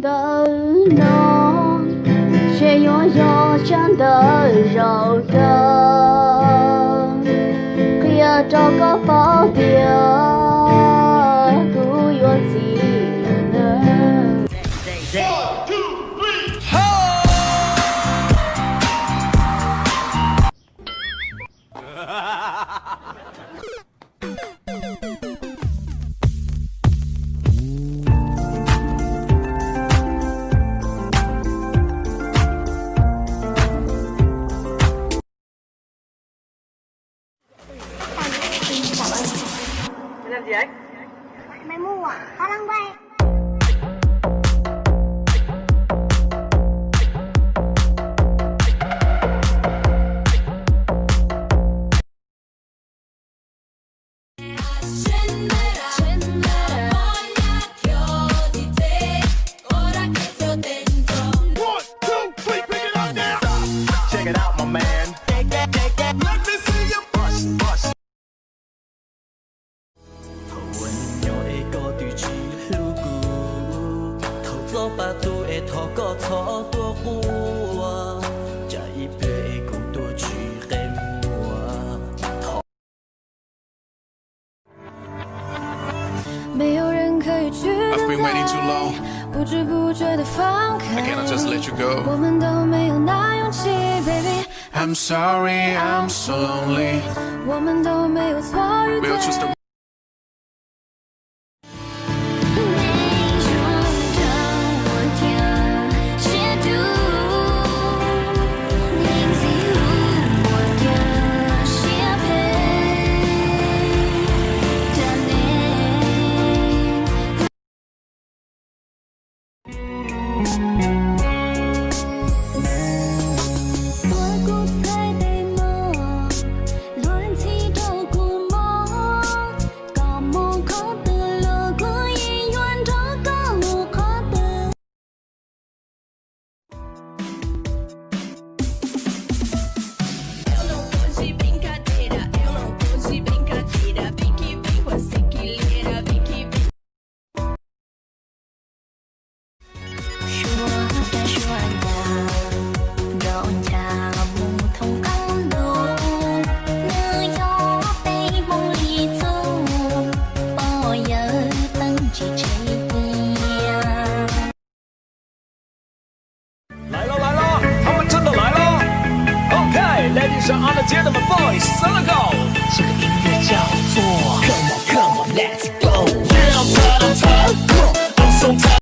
的浓，却拥有香的柔韧。可要找个保钓，独有技能。Làm gì ấy? Mày mua à? Tao đang quay. Check it out, my man. Let me see you bust, bust. 做巴肚的头壳错多过，这一辈的孤独去给我。没有人可以取代， I've been waiting too long. 不知不觉的放开 I cannot just let you go. 我们都没有那勇气 ，baby。 I'm sorry, I'm so lonely. 我们都没有错与 We'll choose 对 the。来喽来喽，他们真的来了 ！OK，ladies and gentlemen, boys, let's go。这个音乐叫做 Come on, come on, let's go。